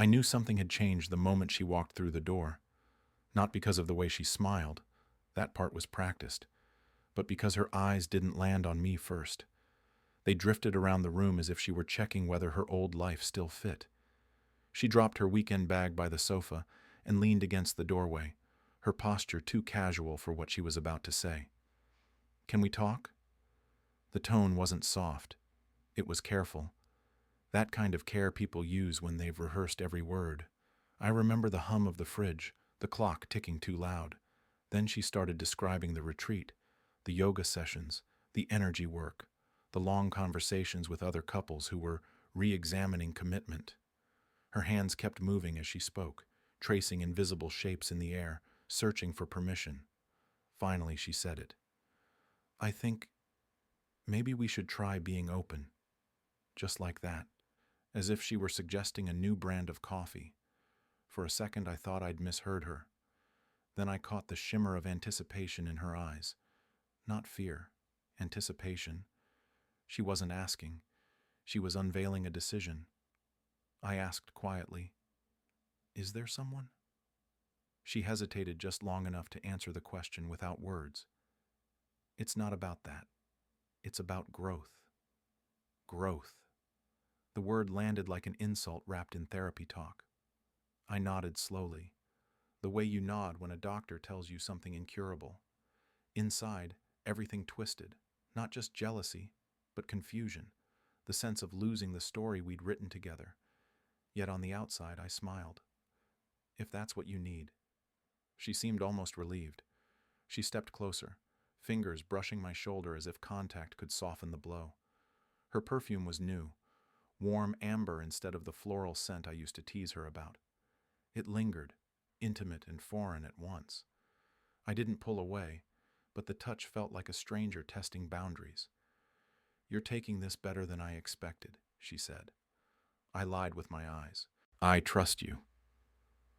I knew something had changed the moment she walked through the door. Not because of the way she smiled, that part was practiced, but because her eyes didn't land on me first. They drifted around the room as if she were checking whether her old life still fit. She dropped her weekend bag by the sofa and leaned against the doorway, her posture too casual for what she was about to say. "Can we talk?" The tone wasn't soft. It was careful. That kind of care people use when they've rehearsed every word. I remember the hum of the fridge, the clock ticking too loud. Then she started describing the retreat, the yoga sessions, the energy work, the long conversations with other couples who were re-examining commitment. Her hands kept moving as she spoke, tracing invisible shapes in the air, searching for permission. Finally, she said it. "I think maybe we should try being open." Just like that, as if she were suggesting a new brand of coffee. For a second, I thought I'd misheard her. Then I caught the shimmer of anticipation in her eyes. Not fear, anticipation. She wasn't asking. She was unveiling a decision. I asked quietly, "Is there someone?" She hesitated just long enough to answer the question without words. "It's not about that. It's about growth." Growth. The word landed like an insult wrapped in therapy talk. I nodded slowly, the way you nod when a doctor tells you something incurable. Inside, everything twisted, not just jealousy, but confusion, the sense of losing the story we'd written together. Yet on the outside, I smiled. "If that's what you need." She seemed almost relieved. She stepped closer, fingers brushing my shoulder as if contact could soften the blow. Her perfume was new, warm amber instead of the floral scent I used to tease her about. It lingered, intimate and foreign at once. I didn't pull away, but the touch felt like a stranger testing boundaries. "You're taking this better than I expected," she said. I lied with my eyes. "I trust you."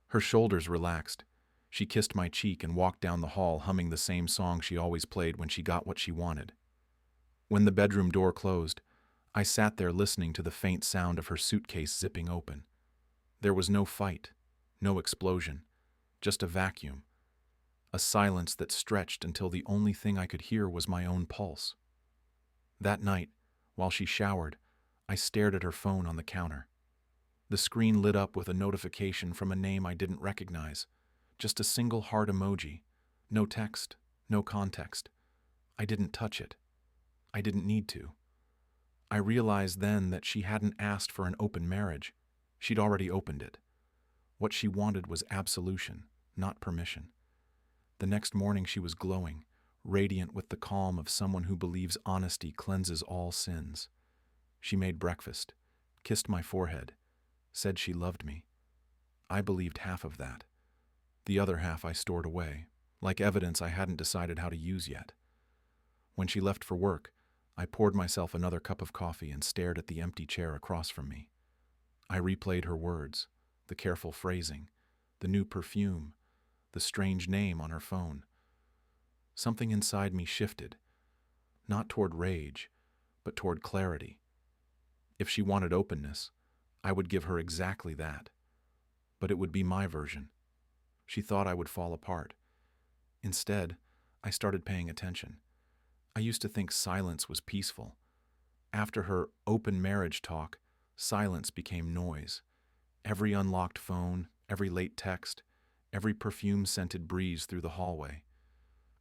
Her shoulders relaxed. She kissed my cheek and walked down the hall humming the same song she always played when she got what she wanted. When the bedroom door closed, I sat there listening to the faint sound of her suitcase zipping open. There was no fight, no explosion, just a vacuum, a silence that stretched until the only thing I could hear was my own pulse. That night, while she showered, I stared at her phone on the counter. The screen lit up with a notification from a name I didn't recognize, just a single heart emoji, no text, no context. I didn't touch it. I didn't need to. I realized then that she hadn't asked for an open marriage. She'd already opened it. What she wanted was absolution, not permission. The next morning she was glowing, radiant with the calm of someone who believes honesty cleanses all sins. She made breakfast, kissed my forehead, said she loved me. I believed half of that. The other half I stored away, like evidence I hadn't decided how to use yet. When she left for work, I poured myself another cup of coffee and stared at the empty chair across from me. I replayed her words, the careful phrasing, the new perfume, the strange name on her phone. Something inside me shifted, not toward rage, but toward clarity. If she wanted openness, I would give her exactly that. But it would be my version. She thought I would fall apart. Instead, I started paying attention. I used to think silence was peaceful. After her open marriage talk, silence became noise. Every unlocked phone, every late text, every perfume-scented breeze through the hallway.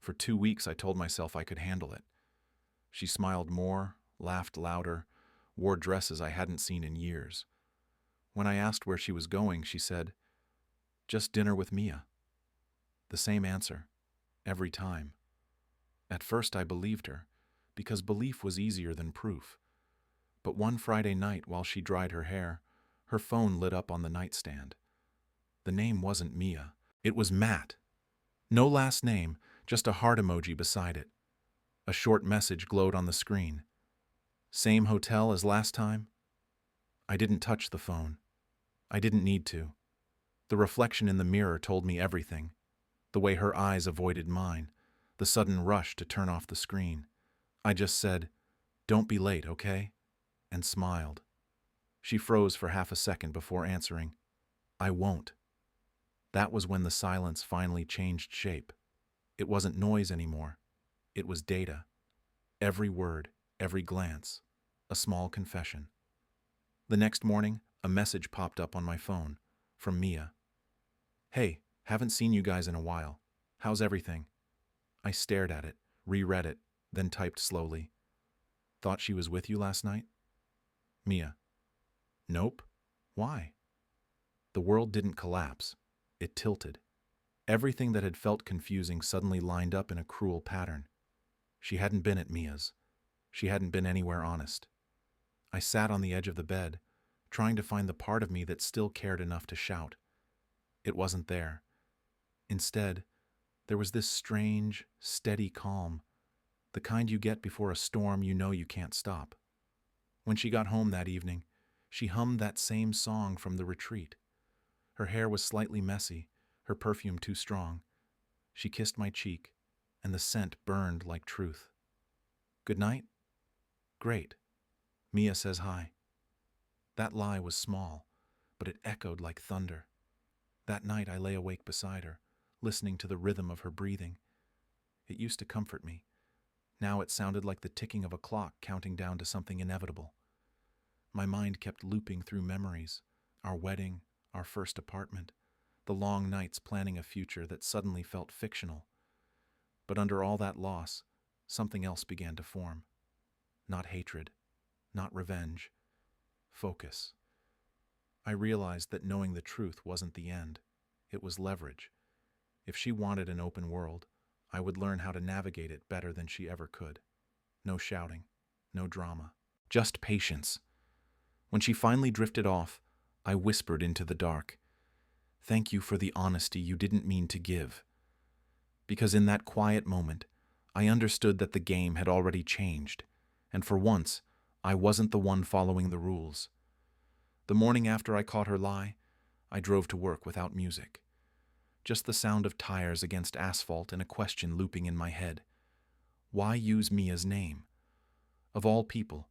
For 2 weeks I told myself I could handle it. She smiled more, laughed louder, wore dresses I hadn't seen in years. When I asked where she was going, she said, "Just dinner with Mia." The same answer, every time. At first I believed her, because belief was easier than proof. But one Friday night while she dried her hair, her phone lit up on the nightstand. The name wasn't Mia, it was Matt. No last name, just a heart emoji beside it. A short message glowed on the screen. "Same hotel as last time?" I didn't touch the phone. I didn't need to. The reflection in the mirror told me everything. The way her eyes avoided mine, the sudden rush to turn off the screen. I just said, "Don't be late, okay?" and smiled. She froze for half a second before answering, I won't. That was when the silence finally changed shape. It wasn't noise anymore. It was data. Every word, every glance, a small confession. The next morning, a message popped up on my phone from Mia. Hey, haven't seen you guys in a while. How's everything? I stared at it, reread it, then typed slowly. Thought she was with you last night? Mia. Nope. Why? The world didn't collapse. It tilted. Everything that had felt confusing suddenly lined up in a cruel pattern. She hadn't been at Mia's. She hadn't been anywhere honest. I sat on the edge of the bed, trying to find the part of me that still cared enough to shout. It wasn't there. Instead, there was this strange, steady calm, the kind you get before a storm you know you can't stop. When she got home that evening, she hummed that same song from the retreat. Her hair was slightly messy, her perfume too strong. She kissed my cheek, and the scent burned like truth. Good night? Great. Mia says hi. That lie was small, but it echoed like thunder. That night I lay awake beside her, listening to the rhythm of her breathing. It used to comfort me. Now it sounded like the ticking of a clock counting down to something inevitable. My mind kept looping through memories, our wedding, our first apartment, the long nights planning a future that suddenly felt fictional. But under all that loss, something else began to form. Not hatred, not revenge, focus. I realized that knowing the truth wasn't the end. It was leverage. If she wanted an open world, I would learn how to navigate it better than she ever could. No shouting, no drama, just patience. When she finally drifted off, I whispered into the dark, "Thank you for the honesty you didn't mean to give." Because in that quiet moment, I understood that the game had already changed, and for once, I wasn't the one following the rules. The morning after I caught her lie, I drove to work without music. Just the sound of tires against asphalt and a question looping in my head. Why use Mia's name? Of all people,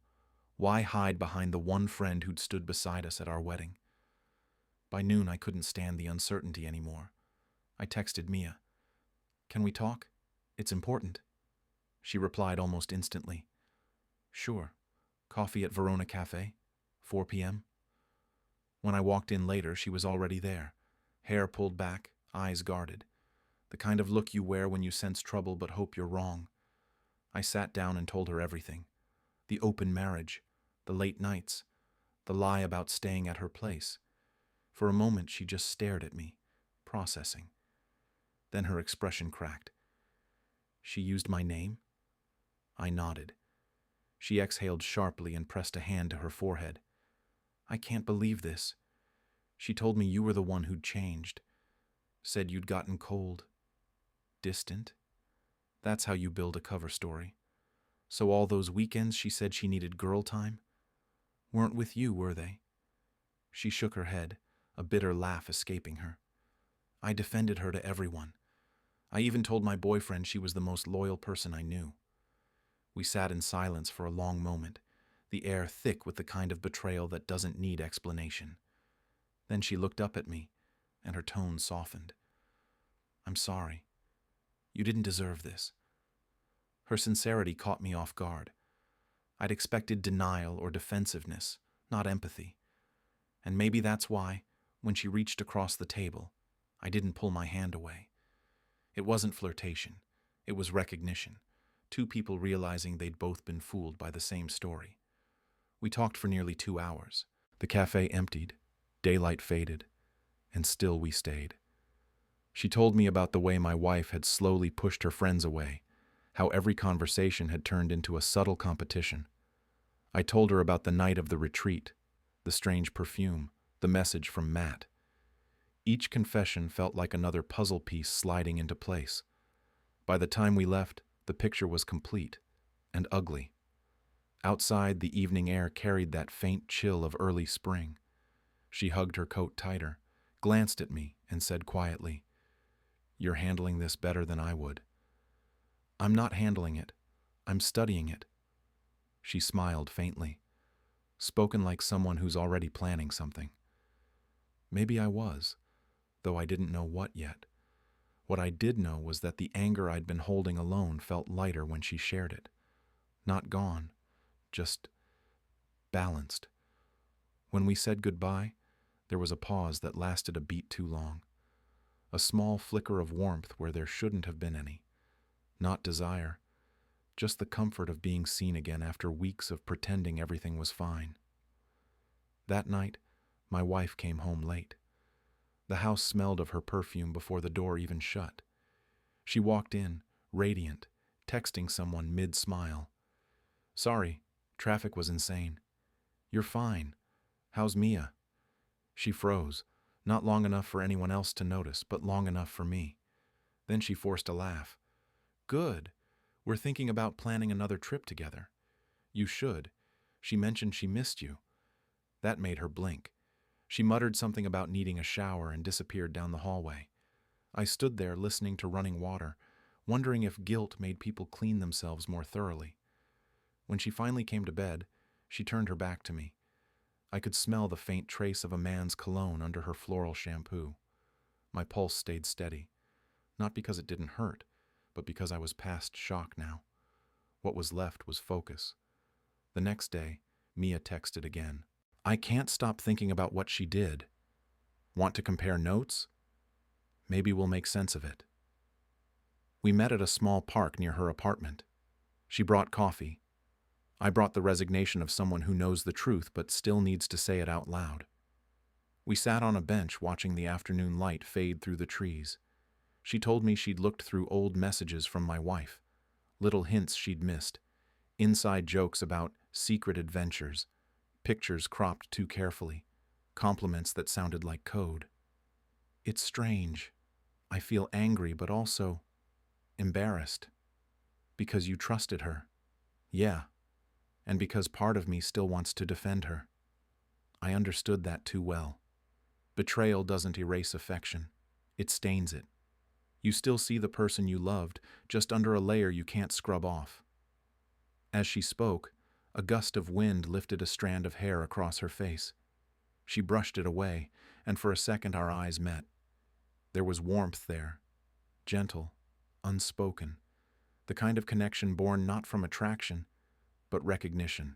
why hide behind the one friend who'd stood beside us at our wedding? By noon, I couldn't stand the uncertainty anymore. I texted Mia. Can we talk? It's important. She replied almost instantly. Sure. Coffee at Verona Cafe, 4 p.m. When I walked in later, she was already there, hair pulled back, eyes guarded. The kind of look you wear when you sense trouble but hope you're wrong. I sat down and told her everything. The open marriage, the late nights, the lie about staying at her place. For a moment, she just stared at me, processing. Then her expression cracked. She used my name? I nodded. She exhaled sharply and pressed a hand to her forehead. I can't believe this. She told me you were the one who'd changed. Said you'd gotten cold. Distant. That's how you build a cover story. So all those weekends she said she needed girl time? Weren't with you, were they? She shook her head, a bitter laugh escaping her. I defended her to everyone. I even told my boyfriend she was the most loyal person I knew. We sat in silence for a long moment, the air thick with the kind of betrayal that doesn't need explanation. Then she looked up at me, and her tone softened. I'm sorry. You didn't deserve this. Her sincerity caught me off guard. I'd expected denial or defensiveness, not empathy. And maybe that's why, when she reached across the table, I didn't pull my hand away. It wasn't flirtation. It was recognition. Two people realizing they'd both been fooled by the same story. We talked for nearly 2 hours. The cafe emptied, daylight faded, and still we stayed. She told me about the way my wife had slowly pushed her friends away, how every conversation had turned into a subtle competition. I told her about the night of the retreat, the strange perfume, the message from Matt. Each confession felt like another puzzle piece sliding into place. By the time we left, the picture was complete and ugly. Outside, the evening air carried that faint chill of early spring. She hugged her coat tighter, glanced at me, and said quietly, "You're handling this better than I would." I'm not handling it. I'm studying it. She smiled faintly, spoken like someone who's already planning something. Maybe I was, though I didn't know what yet. What I did know was that the anger I'd been holding alone felt lighter when she shared it. Not gone, just balanced. When we said goodbye, there was a pause that lasted a beat too long. A small flicker of warmth where there shouldn't have been any. Not desire, just the comfort of being seen again after weeks of pretending everything was fine. That night, my wife came home late. The house smelled of her perfume before the door even shut. She walked in, radiant, texting someone mid-smile. "Sorry, traffic was insane." "You're fine. How's Mia?" She froze, not long enough for anyone else to notice, but long enough for me. Then she forced a laugh. "Good. We're thinking about planning another trip together." "You should. She mentioned she missed you." That made her blink. She muttered something about needing a shower and disappeared down the hallway. I stood there listening to running water, wondering if guilt made people clean themselves more thoroughly. When she finally came to bed, she turned her back to me. I could smell the faint trace of a man's cologne under her floral shampoo. My pulse stayed steady, not because it didn't hurt, but because I was past shock now. What was left was focus. The next day, Mia texted again. "I can't stop thinking about what she did. Want to compare notes? Maybe we'll make sense of it." We met at a small park near her apartment. She brought coffee. I brought the resignation of someone who knows the truth but still needs to say it out loud. We sat on a bench watching the afternoon light fade through the trees. She told me she'd looked through old messages from my wife, little hints she'd missed, inside jokes about secret adventures, pictures cropped too carefully, compliments that sounded like code. It's strange. I feel angry but also embarrassed. Because you trusted her. Yeah. And because part of me still wants to defend her. I understood that too well. Betrayal doesn't erase affection. It stains it. You still see the person you loved, just under a layer you can't scrub off. As she spoke, a gust of wind lifted a strand of hair across her face. She brushed it away, and for a second our eyes met. There was warmth there, gentle, unspoken, the kind of connection born not from attraction, but recognition.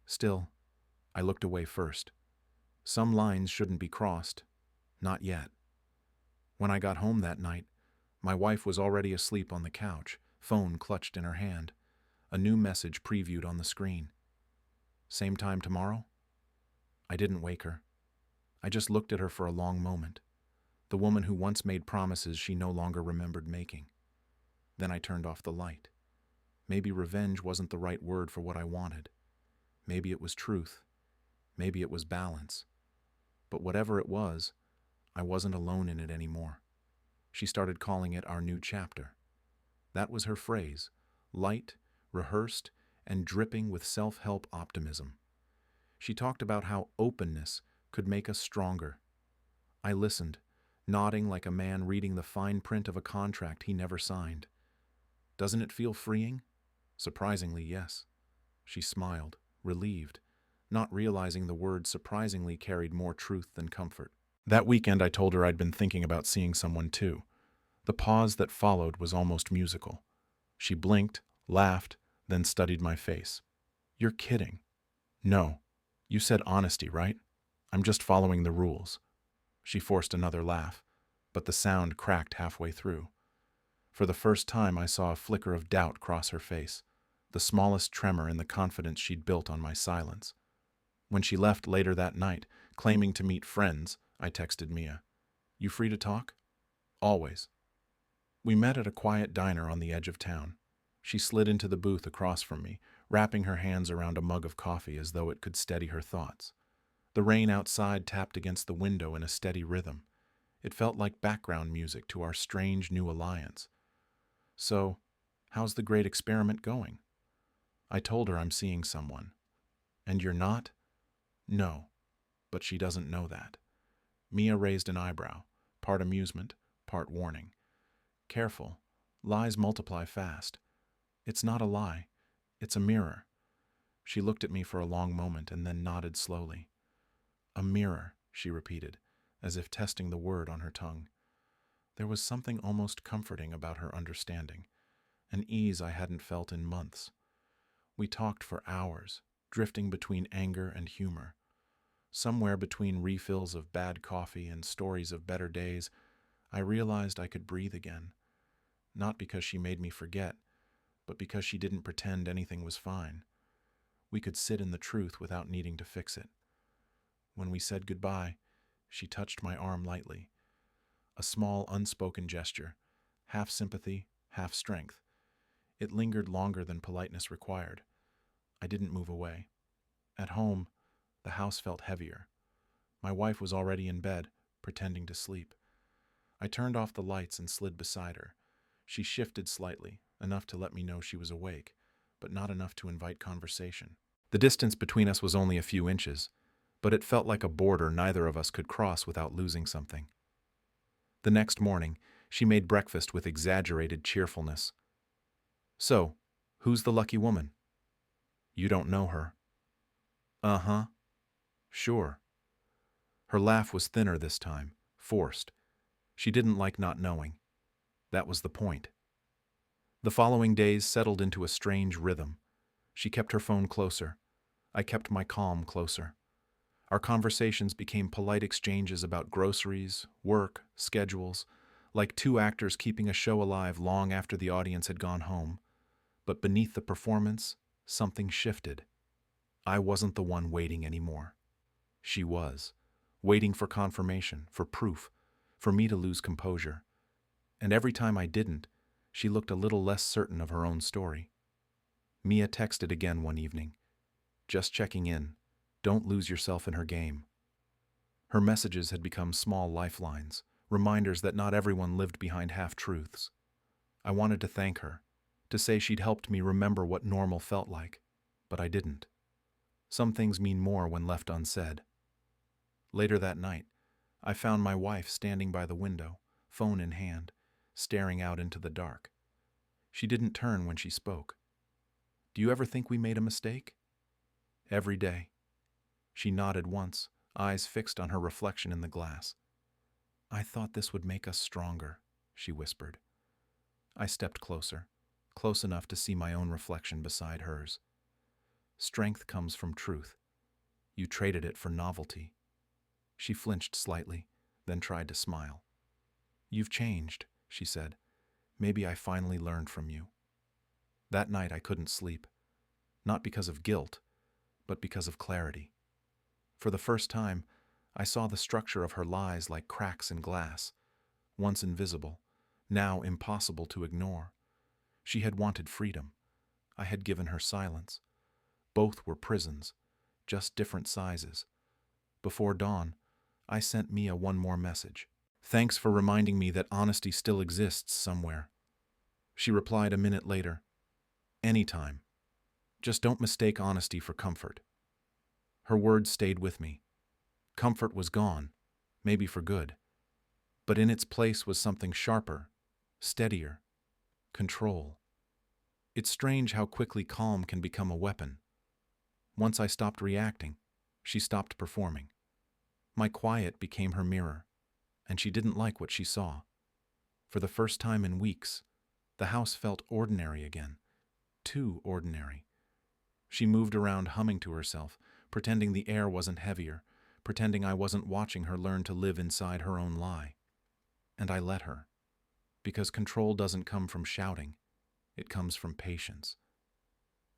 Still, I looked away first. Some lines shouldn't be crossed. Not yet. When I got home that night, my wife was already asleep on the couch, phone clutched in her hand, a new message previewed on the screen. "Same time tomorrow?" I didn't wake her. I just looked at her for a long moment, the woman who once made promises she no longer remembered making. Then I turned off the light. Maybe revenge wasn't the right word for what I wanted. Maybe it was truth. Maybe it was balance. But whatever it was, I wasn't alone in it anymore. She started calling it our new chapter. That was her phrase, light, rehearsed, and dripping with self-help optimism. She talked about how openness could make us stronger. I listened, nodding like a man reading the fine print of a contract he never signed. Doesn't it feel freeing? Surprisingly, yes. She smiled, relieved, not realizing the word surprisingly carried more truth than comfort. That weekend I told her I'd been thinking about seeing someone too. The pause that followed was almost musical. She blinked, laughed, then studied my face. "You're kidding." "No. You said honesty, right? I'm just following the rules." She forced another laugh, but the sound cracked halfway through. For the first time I saw a flicker of doubt cross her face, the smallest tremor in the confidence she'd built on my silence. When she left later that night, claiming to meet friends, I texted Mia. "You free to talk?" "Always." We met at a quiet diner on the edge of town. She slid into the booth across from me, wrapping her hands around a mug of coffee as though it could steady her thoughts. The rain outside tapped against the window in a steady rhythm. It felt like background music to our strange new alliance. "So, how's the great experiment going?" I told her I'm seeing someone. "And you're not?" "No, but she doesn't know that." Mia raised an eyebrow, part amusement, part warning. "Careful. Lies multiply fast." "It's not a lie. It's a mirror." She looked at me for a long moment and then nodded slowly. "A mirror," she repeated, as if testing the word on her tongue. There was something almost comforting about her understanding, an ease I hadn't felt in months. We talked for hours, drifting between anger and humor. Somewhere between refills of bad coffee and stories of better days, I realized I could breathe again. Not because she made me forget, but because she didn't pretend anything was fine. We could sit in the truth without needing to fix it. When we said goodbye, she touched my arm lightly. A small, unspoken gesture, half sympathy, half strength. It lingered longer than politeness required. I didn't move away. At home, the house felt heavier. My wife was already in bed, pretending to sleep. I turned off the lights and slid beside her. She shifted slightly, enough to let me know she was awake, but not enough to invite conversation. The distance between us was only a few inches, but it felt like a border neither of us could cross without losing something. The next morning, she made breakfast with exaggerated cheerfulness. "So, who's the lucky woman?" "You don't know her." "Uh-huh. Sure." Her laugh was thinner this time, forced. She didn't like not knowing. That was the point. The following days settled into a strange rhythm. She kept her phone closer. I kept my calm closer. Our conversations became polite exchanges about groceries, work, schedules, like two actors keeping a show alive long after the audience had gone home. But beneath the performance, something shifted. I wasn't the one waiting anymore. She was, waiting for confirmation, for proof, for me to lose composure. And every time I didn't, she looked a little less certain of her own story. Mia texted again one evening. "Just checking in. Don't lose yourself in her game." Her messages had become small lifelines, reminders that not everyone lived behind half-truths. I wanted to thank her, to say she'd helped me remember what normal felt like, but I didn't. Some things mean more when left unsaid. Later that night, I found my wife standing by the window, phone in hand, staring out into the dark. She didn't turn when she spoke. "Do you ever think we made a mistake?" "Every day." She nodded once, eyes fixed on her reflection in the glass. "I thought this would make us stronger," she whispered. I stepped closer, close enough to see my own reflection beside hers. "Strength comes from truth. You traded it for novelty." She flinched slightly, then tried to smile. "You've changed," she said. "Maybe I finally learned from you." That night I couldn't sleep, not because of guilt, but because of clarity. For the first time, I saw the structure of her lies like cracks in glass, once invisible, now impossible to ignore. She had wanted freedom. I had given her silence. Both were prisons, just different sizes. Before dawn, I sent Mia one more message. "Thanks for reminding me that honesty still exists somewhere." She replied a minute later. "Anytime. Just don't mistake honesty for comfort." Her words stayed with me. Comfort was gone, maybe for good. But in its place was something sharper, steadier, control. It's strange how quickly calm can become a weapon. Once I stopped reacting, she stopped performing. My quiet became her mirror, and she didn't like what she saw. For the first time in weeks, the house felt ordinary again. Too ordinary. She moved around humming to herself, pretending the air wasn't heavier, pretending I wasn't watching her learn to live inside her own lie. And I let her. Because control doesn't come from shouting. It comes from patience.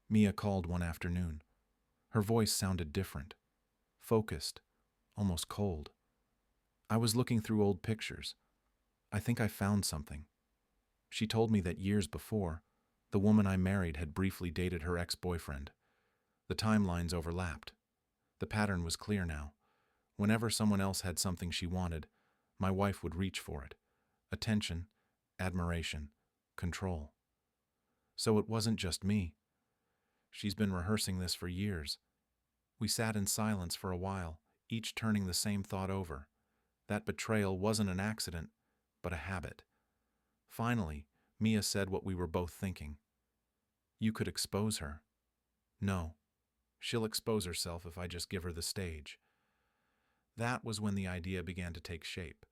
Mia called one afternoon. Her voice sounded different. Focused. Almost cold. I was looking through old pictures. I think I found something. She told me that years before, the woman I married had briefly dated her ex-boyfriend. The timelines overlapped. The pattern was clear now. Whenever someone else had something she wanted, my wife would reach for it. Attention, admiration, control. So it wasn't just me. She's been rehearsing this for years. We sat in silence for a while, each turning the same thought over. That betrayal wasn't an accident, but a habit. Finally, Mia said what we were both thinking. "You could expose her." "No. She'll expose herself if I just give her the stage." That was when the idea began to take shape.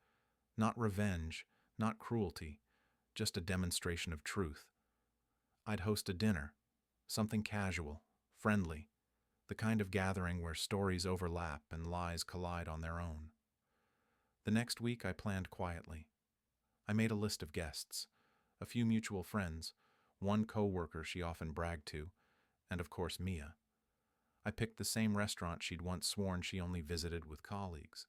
Not revenge, not cruelty, just a demonstration of truth. I'd host a dinner, something casual, friendly, the kind of gathering where stories overlap and lies collide on their own. The next week I planned quietly. I made a list of guests, a few mutual friends, one co-worker she often bragged to, and of course Mia. I picked the same restaurant she'd once sworn she only visited with colleagues.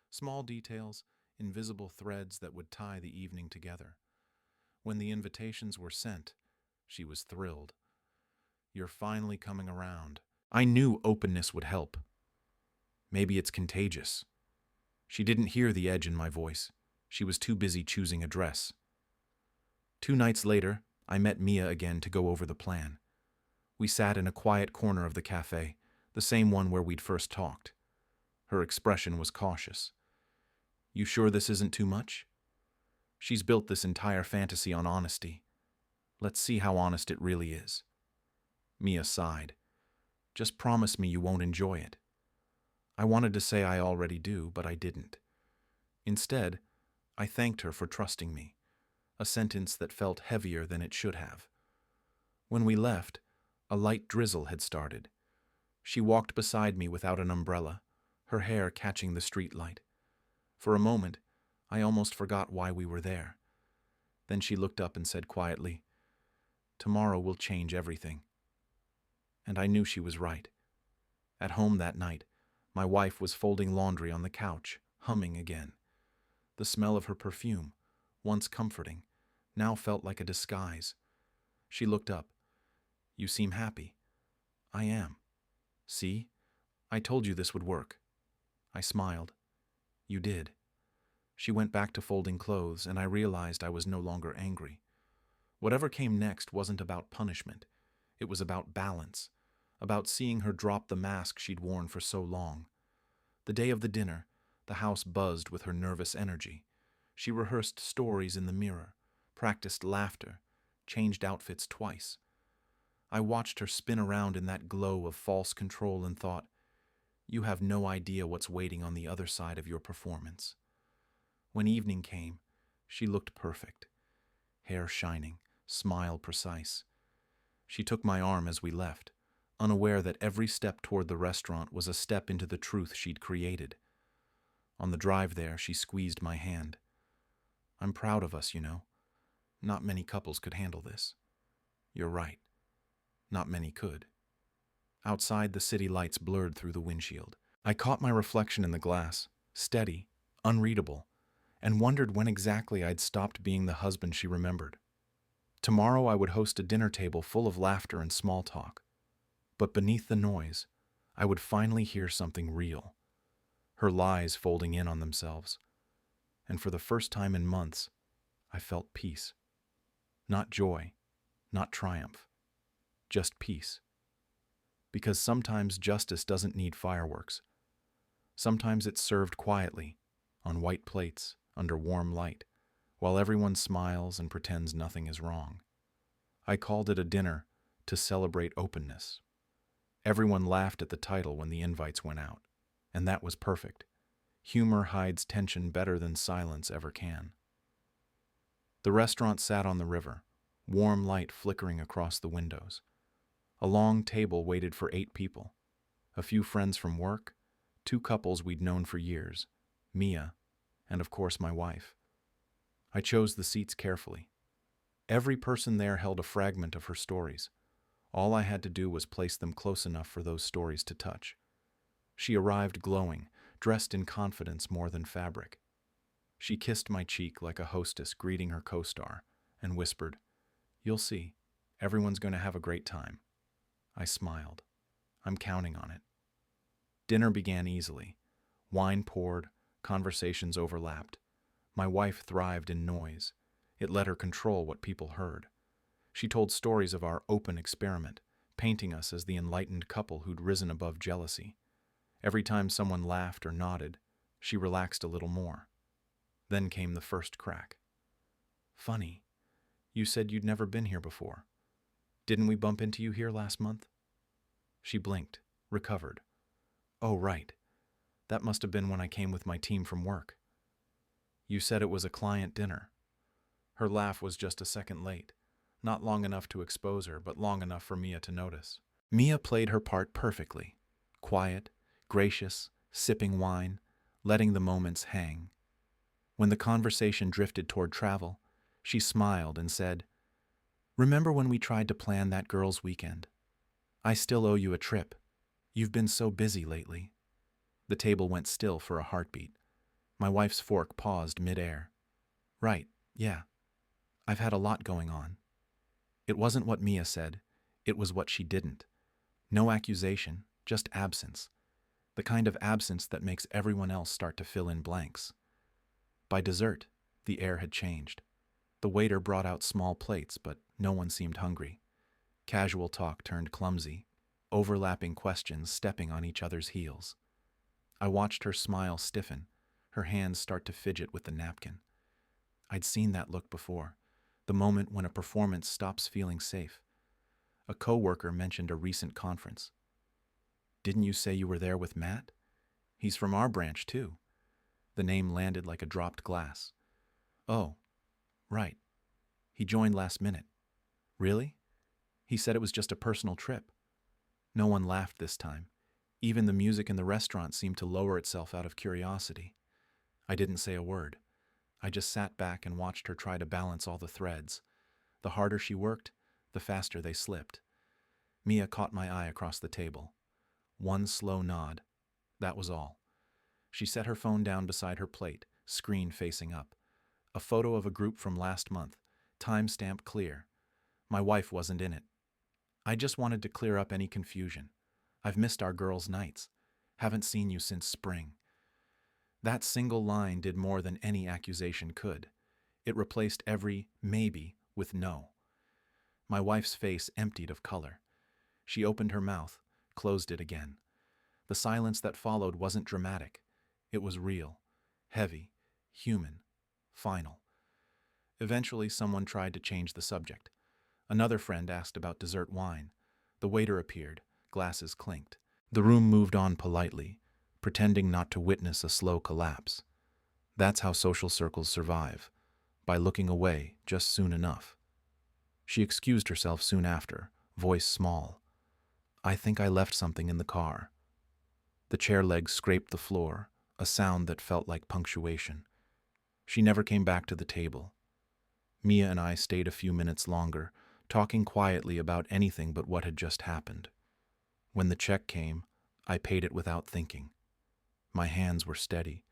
Small details, invisible threads that would tie the evening together. When the invitations were sent, she was thrilled. "You're finally coming around." I knew openness would help. Maybe it's contagious. She didn't hear the edge in my voice. She was too busy choosing a dress. 2 nights later, I met Mia again to go over the plan. We sat in a quiet corner of the cafe, the same one where we'd first talked. Her expression was cautious. "You sure this isn't too much?" She's built this entire fantasy on honesty. Let's see how honest it really is. Mia sighed. "Just promise me you won't enjoy it." I wanted to say I already do, but I didn't. Instead, I thanked her for trusting me, a sentence that felt heavier than it should have. When we left, a light drizzle had started. She walked beside me without an umbrella, her hair catching the street light. For a moment, I almost forgot why we were there. Then she looked up and said quietly, "Tomorrow will change everything." And I knew she was right. At home that night, my wife was folding laundry on the couch, humming again. The smell of her perfume, once comforting, now felt like a disguise. She looked up. "You seem happy." "I am." "See? I told you this would work." I smiled. "You did." She went back to folding clothes, and I realized I was no longer angry. Whatever came next wasn't about punishment. It was about balance, about seeing her drop the mask she'd worn for so long. The day of the dinner, the house buzzed with her nervous energy. She rehearsed stories in the mirror, practiced laughter, changed outfits twice. I watched her spin around in that glow of false control and thought, "You have no idea what's waiting on the other side of your performance." When evening came, she looked perfect. Hair shining, smile precise. She took my arm as we left, unaware that every step toward the restaurant was a step into the truth she'd created. On the drive there, she squeezed my hand. "I'm proud of us, you know. Not many couples could handle this." "You're right. Not many could." Outside, the city lights blurred through the windshield. I caught my reflection in the glass, steady, unreadable, and wondered when exactly I'd stopped being the husband she remembered. Tomorrow I would host a dinner table full of laughter and small talk. But beneath the noise, I would finally hear something real. Her lies folding in on themselves. And for the first time in months, I felt peace. Not joy, not triumph, just peace. Because sometimes justice doesn't need fireworks. Sometimes it's served quietly, on white plates, under warm light, while everyone smiles and pretends nothing is wrong. I called it a dinner to celebrate openness. Everyone laughed at the title when the invites went out, and that was perfect. Humor hides tension better than silence ever can. The restaurant sat on the river, warm light flickering across the windows. A long table waited for 8 people. A few friends from work, 2 couples we'd known for years, Mia, and of course my wife. I chose the seats carefully. Every person there held a fragment of her stories. All I had to do was place them close enough for those stories to touch. She arrived glowing, dressed in confidence more than fabric. She kissed my cheek like a hostess greeting her co-star, and whispered, "You'll see, everyone's going to have a great time." I smiled. I'm counting on it. Dinner began easily. Wine poured, conversations overlapped. My wife thrived in noise. It let her control what people heard. She told stories of our open experiment, painting us as the enlightened couple who'd risen above jealousy. Every time someone laughed or nodded, she relaxed a little more. Then came the first crack. "Funny, you said you'd never been here before. Didn't we bump into you here last month?" She blinked, recovered. "Oh, right. That must have been when I came with my team from work. You said it was a client dinner. Her laugh was just a second late, not long enough to expose her, but long enough for Mia to notice. Mia played her part perfectly, quiet, gracious, sipping wine, letting the moments hang. When the conversation drifted toward travel, she smiled and said, "Remember when we tried to plan that girls' weekend? I still owe you a trip. You've been so busy lately." The table went still for a heartbeat. My wife's fork paused mid-air. "Right, yeah. I've had a lot going on." It wasn't what Mia said, it was what she didn't. No accusation, just absence. The kind of absence that makes everyone else start to fill in blanks. By dessert, the air had changed. The waiter brought out small plates, but no one seemed hungry. Casual talk turned clumsy, overlapping questions stepping on each other's heels. I watched her smile stiffen, her hands start to fidget with the napkin. I'd seen that look before, the moment when a performance stops feeling safe. A coworker mentioned a recent conference. "Didn't you say you were there with Matt? He's from our branch, too." The name landed like a dropped glass. "Oh, right. He joined last minute." "Really?" He said it was just a personal trip. No one laughed this time. Even the music in the restaurant seemed to lower itself out of curiosity. I didn't say a word. I just sat back and watched her try to balance all the threads. The harder she worked, the faster they slipped. Mia caught my eye across the table. One slow nod. That was all. She set her phone down beside her plate, screen facing up. A photo of a group from last month, timestamp clear. My wife wasn't in it. I just wanted to clear up any confusion. "I've missed our girls' nights. Haven't seen you since spring." That single line did more than any accusation could. It replaced every maybe with no. My wife's face emptied of color. She opened her mouth, closed it again. The silence that followed wasn't dramatic. It was real, heavy, human, final. Eventually, someone tried to change the subject. Another friend asked about dessert wine. The waiter appeared, glasses clinked. The room moved on politely, pretending not to witness a slow collapse. That's how social circles survive, by looking away just soon enough. She excused herself soon after, voice small. "I think I left something in the car." The chair legs scraped the floor, a sound that felt like punctuation. She never came back to the table. Mia and I stayed a few minutes longer, talking quietly about anything but what had just happened. When the check came, I paid it without thinking. My hands were steady.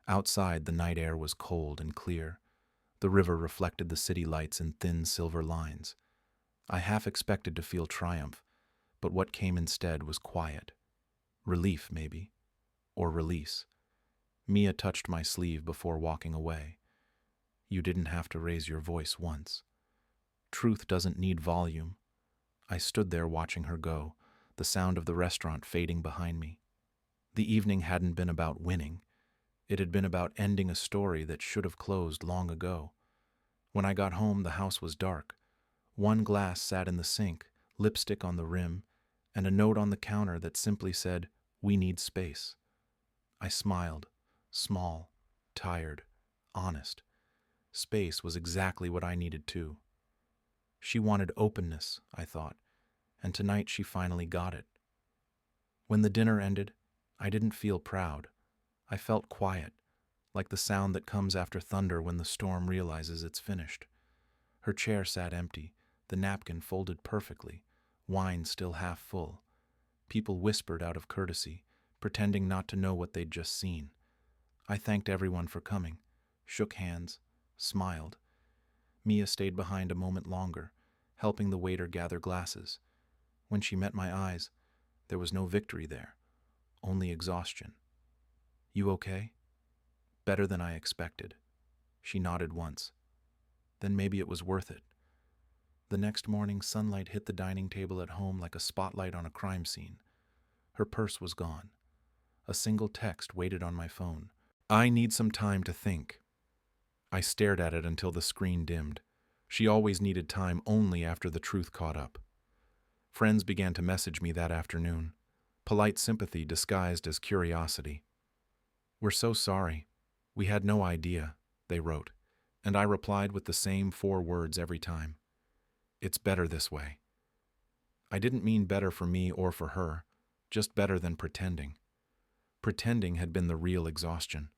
Outside, the night air was cold and clear. The river reflected the city lights in thin silver lines. I half expected to feel triumph, but what came instead was quiet. Relief, maybe. Or release. Mia touched my sleeve before walking away. "You didn't have to raise your voice once." Truth doesn't need volume. I stood there watching her go, the sound of the restaurant fading behind me. The evening hadn't been about winning. It had been about ending a story that should have closed long ago. When I got home, the house was dark. One glass sat in the sink, lipstick on the rim, and a note on the counter that simply said, "We need space." I smiled, small, tired, honest. Space was exactly what I needed too. She wanted openness, I thought, and tonight she finally got it. When the dinner ended, I didn't feel proud. I felt quiet, like the sound that comes after thunder when the storm realizes it's finished. Her chair sat empty, the napkin folded perfectly, wine still half full. People whispered out of courtesy, pretending not to know what they'd just seen. I thanked everyone for coming, shook hands, smiled. Mia stayed behind a moment longer, helping the waiter gather glasses. When she met my eyes, there was no victory there, only exhaustion. "You okay?" "Better than I expected." She nodded once. Then maybe it was worth it. The next morning, sunlight hit the dining table at home like a spotlight on a crime scene. Her purse was gone. A single text waited on my phone. "I need some time to think." I stared at it until the screen dimmed. She always needed time only after the truth caught up. Friends began to message me that afternoon. Polite sympathy disguised as curiosity. "We're so sorry. We had no idea," they wrote, and I replied with the same 4 words every time. "It's better this way." I didn't mean better for me or for her, just better than pretending. Pretending had been the real exhaustion.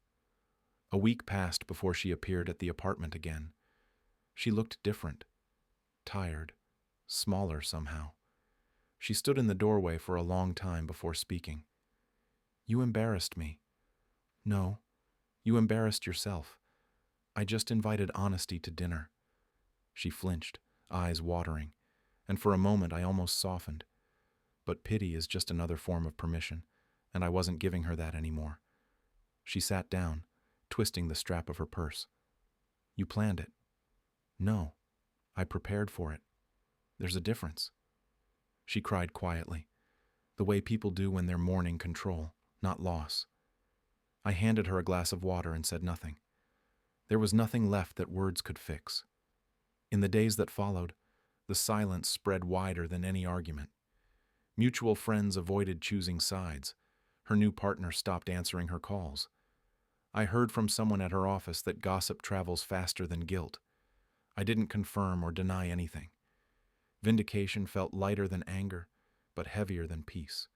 A week passed before she appeared at the apartment again. She looked different, tired, smaller somehow. She stood in the doorway for a long time before speaking. "You embarrassed me." "No, you embarrassed yourself. I just invited honesty to dinner." She flinched, eyes watering, and for a moment I almost softened. But pity is just another form of permission, and I wasn't giving her that anymore. She sat down, twisting the strap of her purse. "You planned it." "No, I prepared for it. There's a difference." She cried quietly, the way people do when they're mourning control, not loss. I handed her a glass of water and said nothing. There was nothing left that words could fix. In the days that followed, the silence spread wider than any argument. Mutual friends avoided choosing sides. Her new partner stopped answering her calls. I heard from someone at her office that gossip travels faster than guilt. I didn't confirm or deny anything. Vindication felt lighter than anger, but heavier than peace.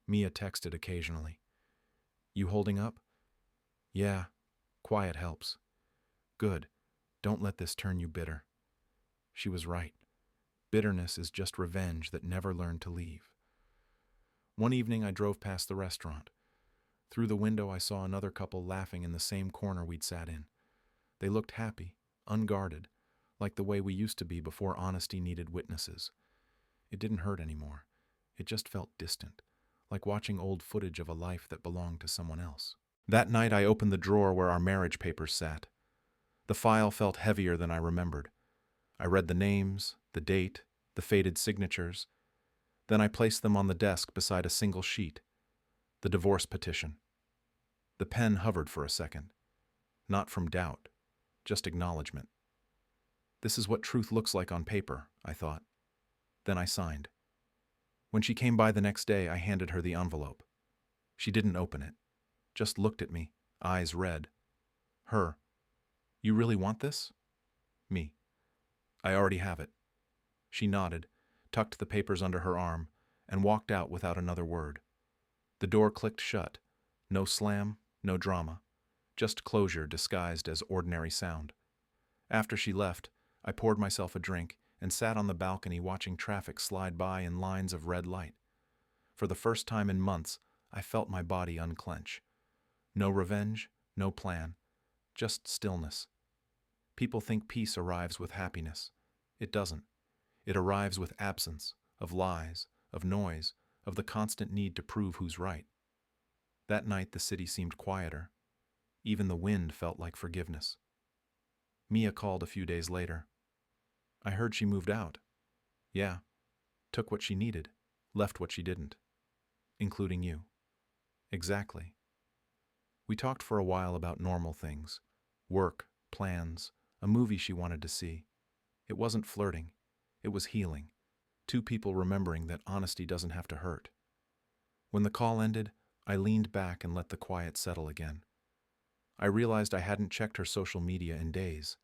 Mia texted occasionally. "You holding up?" "Yeah, quiet helps." "Good. Don't let this turn you bitter." She was right. Bitterness is just revenge that never learned to leave. One evening I drove past the restaurant. Through the window I saw another couple laughing in the same corner we'd sat in. They looked happy, unguarded, like the way we used to be before honesty needed witnesses. It didn't hurt anymore. It just felt distant, like watching old footage of a life that belonged to someone else. That night I opened the drawer where our marriage papers sat. The file felt heavier than I remembered. I read the names, the date, the faded signatures. Then I placed them on the desk beside a single sheet, the divorce petition. The pen hovered for a second. Not from doubt, just acknowledgement. This is what truth looks like on paper, I thought. Then I signed. When she came by the next day, I handed her the envelope. She didn't open it, just looked at me, eyes red. Her. "You really want this?" Me. "I already have it." She nodded, tucked the papers under her arm, and walked out without another word. The door clicked shut. No slam, no drama. Just closure disguised as ordinary sound. After she left, I poured myself a drink and sat on the balcony watching traffic slide by in lines of red light. For the first time in months, I felt my body unclench. No revenge, no plan, just stillness. People think peace arrives with happiness. It doesn't. It arrives with absence, of lies, of noise, of the constant need to prove who's right. That night the city seemed quieter. Even the wind felt like forgiveness. Mia called a few days later. "I heard she moved out." "Yeah. Took what she needed, left what she didn't. Including you." "Exactly." We talked for a while about normal things. Work, plans, a movie she wanted to see. It wasn't flirting. It was healing. Two people remembering that honesty doesn't have to hurt. When the call ended, I leaned back and let the quiet settle again. I realized I hadn't checked her social media in days.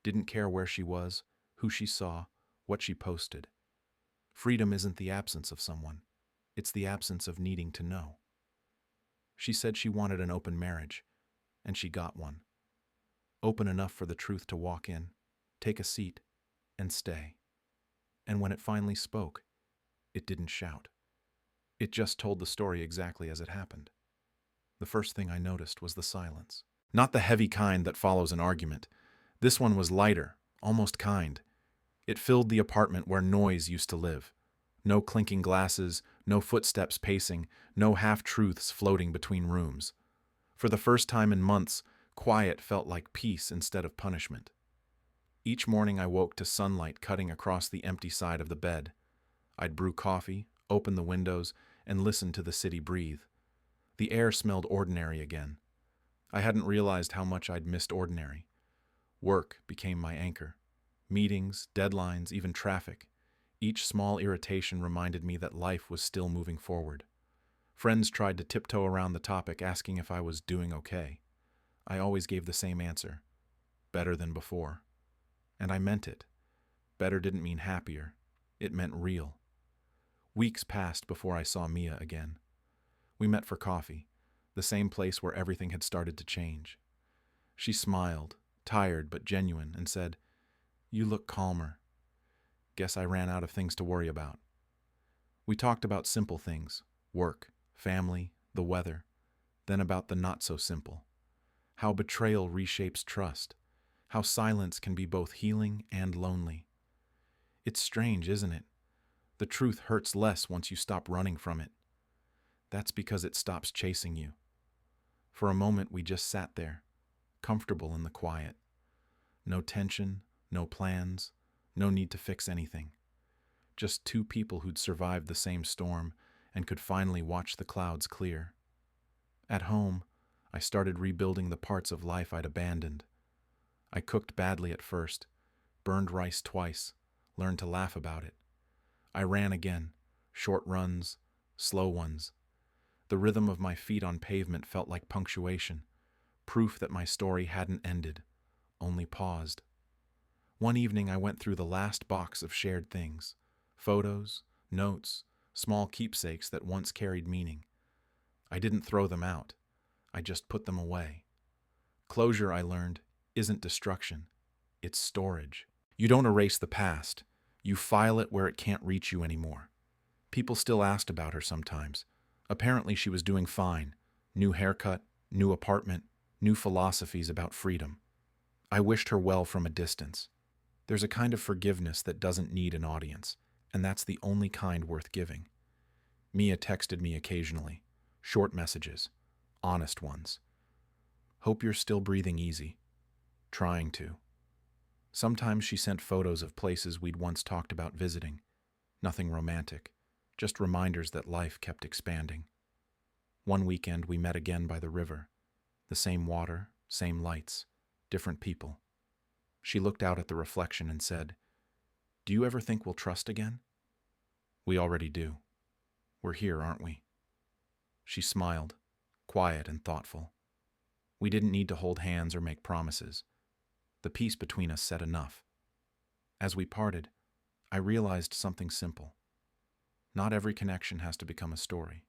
Didn't care where she was, who she saw, what she posted. Freedom isn't the absence of someone. It's the absence of needing to know. She said she wanted an open marriage, and she got one. Open enough for the truth to walk in, take a seat, and stay. And when it finally spoke, it didn't shout. It just told the story exactly as it happened. The first thing I noticed was the silence. Not the heavy kind that follows an argument. This one was lighter, almost kind. It filled the apartment where noise used to live. No clinking glasses, no footsteps pacing, no half-truths floating between rooms. For the first time in months, quiet felt like peace instead of punishment. Each morning I woke to sunlight cutting across the empty side of the bed. I'd brew coffee, open the windows, and listen to the city breathe. The air smelled ordinary again. I hadn't realized how much I'd missed ordinary. Work became my anchor. Meetings, deadlines, even traffic. Each small irritation reminded me that life was still moving forward. Friends tried to tiptoe around the topic, asking if I was doing okay. I always gave the same answer: better than before. And I meant it. Better didn't mean happier. It meant real. Weeks passed before I saw Mia again. We met for coffee, the same place where everything had started to change. She smiled, tired but genuine, and said, "You look calmer." Guess I ran out of things to worry about. We talked about simple things: work, family, the weather, then about the not-so-simple. How betrayal reshapes trust. How silence can be both healing and lonely. It's strange, isn't it? The truth hurts less once you stop running from it. That's because it stops chasing you. For a moment, we just sat there, comfortable in the quiet. No tension, no plans, no need to fix anything. Just two people who'd survived the same storm and could finally watch the clouds clear. At home, I started rebuilding the parts of life I'd abandoned. I cooked badly at first, burned rice twice, learned to laugh about it. I ran again, short runs, slow ones. The rhythm of my feet on pavement felt like punctuation, proof that my story hadn't ended, only paused. One evening I went through the last box of shared things: photos, notes, small keepsakes that once carried meaning. I didn't throw them out. I just put them away. Closure, I learned, isn't destruction. It's storage. You don't erase the past. You file it where it can't reach you anymore. People still asked about her sometimes. Apparently she was doing fine. New haircut, new apartment, new philosophies about freedom. I wished her well from a distance. There's a kind of forgiveness that doesn't need an audience, and that's the only kind worth giving. Mia texted me occasionally. Short messages. Honest ones. "Hope you're still breathing easy." Trying to. Sometimes she sent photos of places we'd once talked about visiting. Nothing romantic, just reminders that life kept expanding. One weekend we met again by the river. The same water, same lights, different people. She looked out at the reflection and said, "Do you ever think we'll trust again?" "We already do. We're here, aren't we?" She smiled, quiet and thoughtful. We didn't need to hold hands or make promises. The peace between us said enough. As we parted, I realized something simple. Not every connection has to become a story.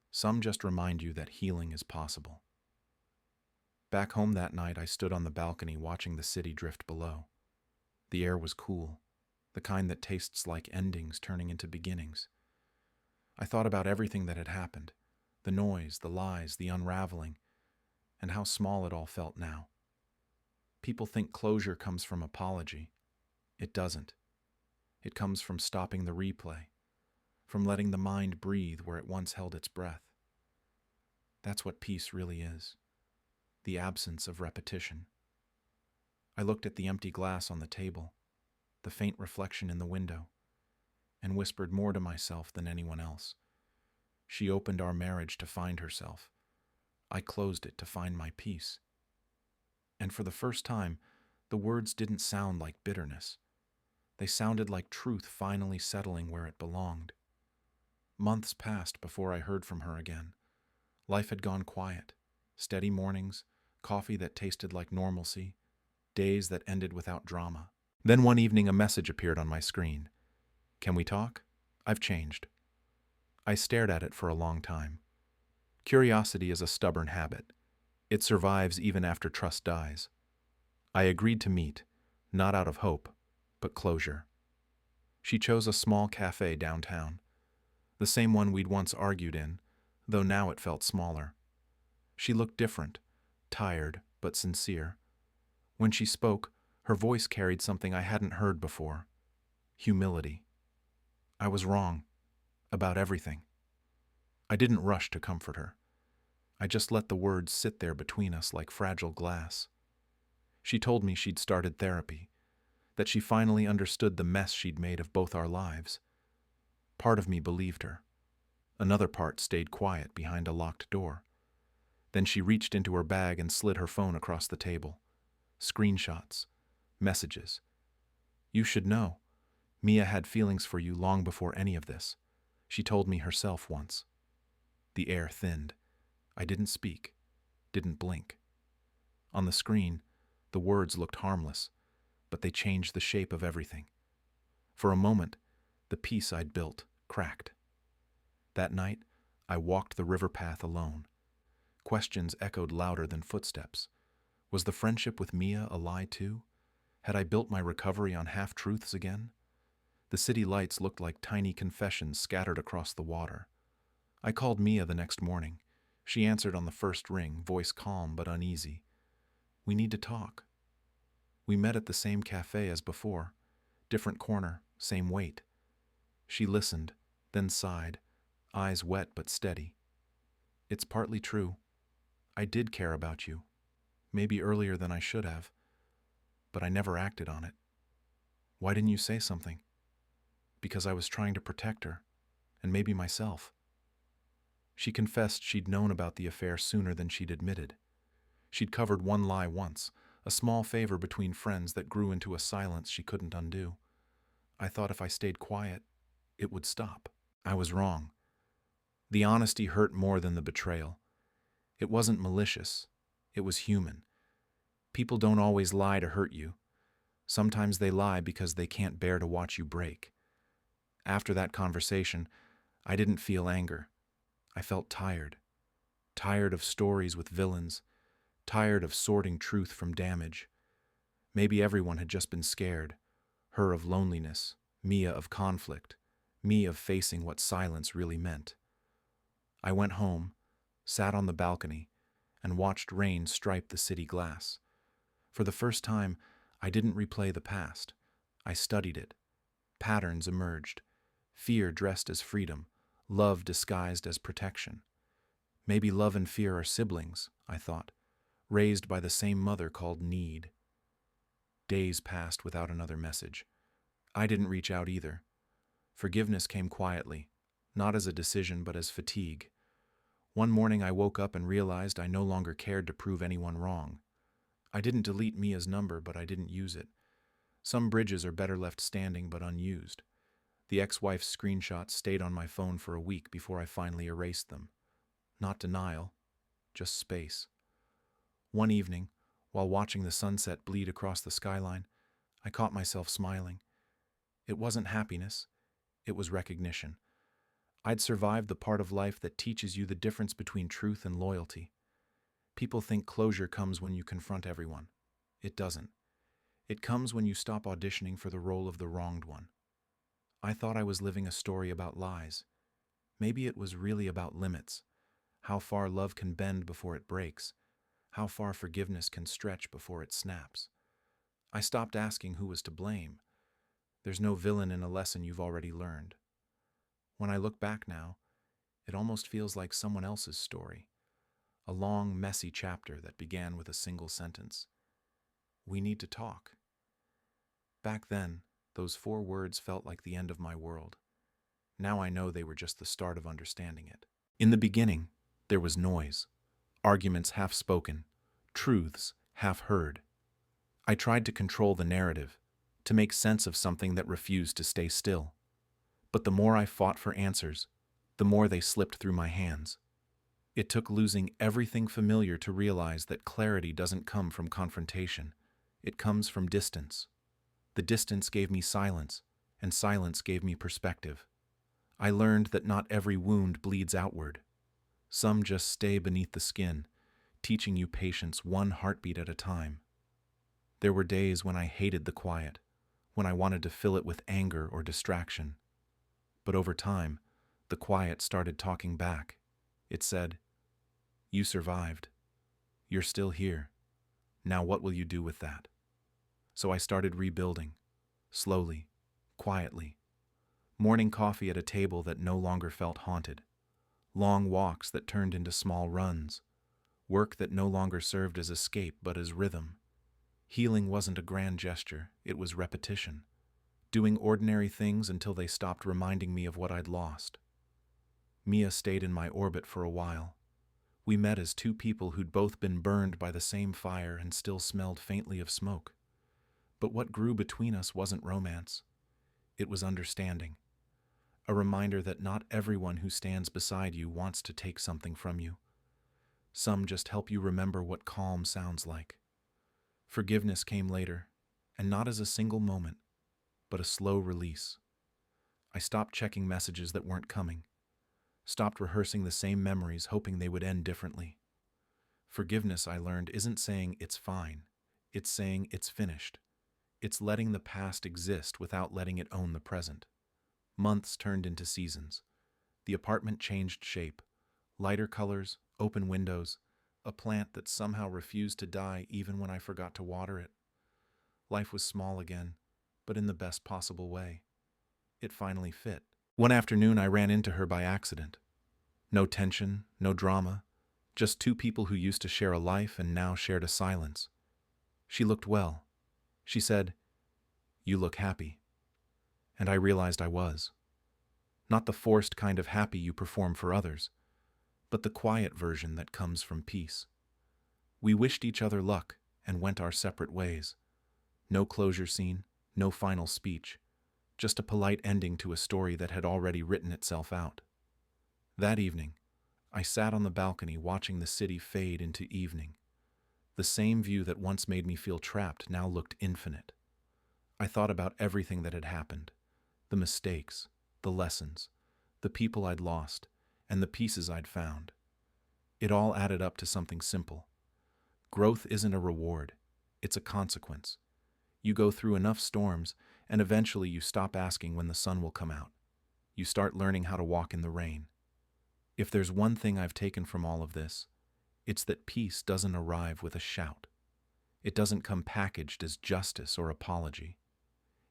Some just remind you that healing is possible. Back home that night, I stood on the balcony watching the city drift below. The air was cool, the kind that tastes like endings turning into beginnings. I thought about everything that had happened, the noise, the lies, the unraveling, and how small it all felt now. People think closure comes from apology. It doesn't. It comes from stopping the replay, from letting the mind breathe where it once held its breath. That's what peace really is, the absence of repetition. I looked at the empty glass on the table, the faint reflection in the window, and whispered more to myself than anyone else. She opened our marriage to find herself. I closed it to find my peace. And for the first time, the words didn't sound like bitterness. They sounded like truth finally settling where it belonged. Months passed before I heard from her again. Life had gone quiet. Steady mornings, coffee that tasted like normalcy, days that ended without drama. Then one evening a message appeared on my screen. "Can we talk? I've changed." I stared at it for a long time. Curiosity is a stubborn habit. It survives even after trust dies. I agreed to meet, not out of hope, but closure. She chose a small cafe downtown, the same one we'd once argued in, though now it felt smaller. She looked different, tired but sincere. When she spoke, her voice carried something I hadn't heard before: humility. I was wrong, about everything. I didn't rush to comfort her. I just let the words sit there between us like fragile glass. She told me she'd started therapy, that she finally understood the mess she'd made of both our lives. Part of me believed her. Another part stayed quiet behind a locked door. Then she reached into her bag and slid her phone across the table. Screenshots, messages. "You should know. Mia had feelings for you long before any of this. She told me herself once." The air thinned. I didn't speak, didn't blink. On the screen, the words looked harmless, but they changed the shape of everything. For a moment, the peace I'd built cracked. That night, I walked the river path alone. Questions echoed louder than footsteps. Was the friendship with Mia a lie too? Had I built my recovery on half-truths again? The city lights looked like tiny confessions scattered across the water. I called Mia the next morning. She answered on the first ring, voice calm but uneasy. "We need to talk." We met at the same cafe as before. Different corner, same wait. She listened, then sighed, eyes wet but steady. "It's partly true. I did care about you. Maybe earlier than I should have. But I never acted on it." "Why didn't you say something?" "Because I was trying to protect her, and maybe myself." She confessed she'd known about the affair sooner than she'd admitted. She'd covered one lie once, a small favor between friends that grew into a silence she couldn't undo. I thought if I stayed quiet, it would stop. I was wrong. The honesty hurt more than the betrayal. It wasn't malicious. It was human. People don't always lie to hurt you. Sometimes they lie because they can't bear to watch you break. After that conversation, I didn't feel anger. I felt tired. Tired of stories with villains. Tired of sorting truth from damage. Maybe everyone had just been scared. Her of loneliness, Mia of conflict, me of facing what silence really meant. I went home, sat on the balcony, and watched rain stripe the city glass. For the first time, I didn't replay the past. I studied it. Patterns emerged. Fear dressed as freedom, love disguised as protection. Maybe love and fear are siblings, I thought, raised by the same mother called need. Days passed without another message. I didn't reach out either. Forgiveness came quietly, not as a decision but as fatigue. One morning I woke up and realized I no longer cared to prove anyone wrong. I didn't delete Mia's number, but I didn't use it. Some bridges are better left standing but unused. The ex-wife's screenshots stayed on my phone for a week before I finally erased them. Not denial, just space. One evening, while watching the sunset bleed across the skyline, I caught myself smiling. It wasn't happiness, it was recognition. I'd survived the part of life that teaches you the difference between truth and loyalty. People think closure comes when you confront everyone. It doesn't. It comes when you stop auditioning for the role of the wronged one. I thought I was living a story about lies. Maybe it was really about limits. How far love can bend before it breaks. How far forgiveness can stretch before it snaps. I stopped asking who was to blame. There's no villain in a lesson you've already learned. When I look back now, it almost feels like someone else's story. A long, messy chapter that began with a single sentence. "We need to talk." Back then, those 4 words felt like the end of my world. Now I know they were just the start of understanding it. In the beginning, there was noise. Arguments half spoken, truths half heard. I tried to control the narrative, to make sense of something that refused to stay still. But the more I fought for answers, the more they slipped through my hands. It took losing everything familiar to realize that clarity doesn't come from confrontation. It comes from distance. The distance gave me silence, and silence gave me perspective. I learned that not every wound bleeds outward. Some just stay beneath the skin, teaching you patience one heartbeat at a time. There were days when I hated the quiet, when I wanted to fill it with anger or distraction. But over time, the quiet started talking back. It said, "You survived. You're still here. Now what will you do with that?" So I started rebuilding, slowly, quietly. Morning coffee at a table that no longer felt haunted. Long walks that turned into small runs. Work that no longer served as escape but as rhythm. Healing wasn't a grand gesture, it was repetition. Doing ordinary things until they stopped reminding me of what I'd lost. Mia stayed in my orbit for a while. We met as 2 people who'd both been burned by the same fire and still smelled faintly of smoke. But what grew between us wasn't romance. It was understanding. A reminder that not everyone who stands beside you wants to take something from you. Some just help you remember what calm sounds like. Forgiveness came later, and not as a single moment, but a slow release. I stopped checking messages that weren't coming, stopped rehearsing the same memories hoping they would end differently. Forgiveness, I learned, isn't saying it's fine. It's saying it's finished. It's letting the past exist without letting it own the present. Months turned into seasons. The apartment changed shape. Lighter colors, open windows, a plant that somehow refused to die even when I forgot to water it. Life was small again, but in the best possible way. It finally fit. One afternoon, I ran into her by accident. No tension, no drama, just two people who used to share a life and now shared a silence. She looked well. She said, "You look happy." And I realized I was. Not the forced kind of happy you perform for others, but the quiet version that comes from peace. We wished each other luck and went our separate ways. No closure scene, no final speech, just a polite ending to a story that had already written itself out. That evening, I sat on the balcony watching the city fade into evening. The same view that once made me feel trapped now looked infinite. I thought about everything that had happened, the mistakes, the lessons, the people I'd lost, and the pieces I'd found. It all added up to something simple. Growth isn't a reward, it's a consequence. You go through enough storms, and eventually you stop asking when the sun will come out. You start learning how to walk in the rain. If there's one thing I've taken from all of this, it's that peace doesn't arrive with a shout. It doesn't come packaged as justice or apology.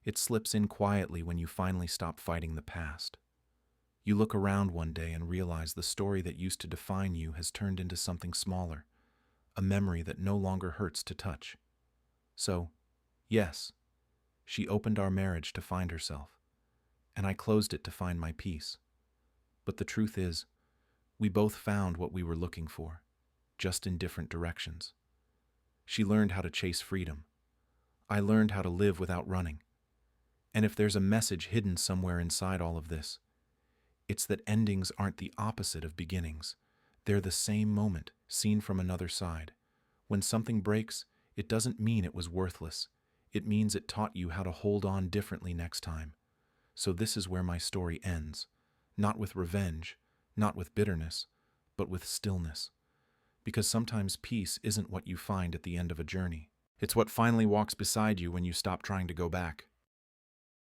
It slips in quietly when you finally stop fighting the past. You look around one day and realize the story that used to define you has turned into something smaller, a memory that no longer hurts to touch. So, yes, she opened our marriage to find herself, and I closed it to find my peace. But the truth is, we both found what we were looking for, just in different directions. She learned how to chase freedom. I learned how to live without running. And if there's a message hidden somewhere inside all of this, it's that endings aren't the opposite of beginnings. They're the same moment, seen from another side. When something breaks, it doesn't mean it was worthless. It means it taught you how to hold on differently next time. So this is where my story ends. Not with revenge, not with bitterness, but with stillness. Because sometimes peace isn't what you find at the end of a journey. It's what finally walks beside you when you stop trying to go back.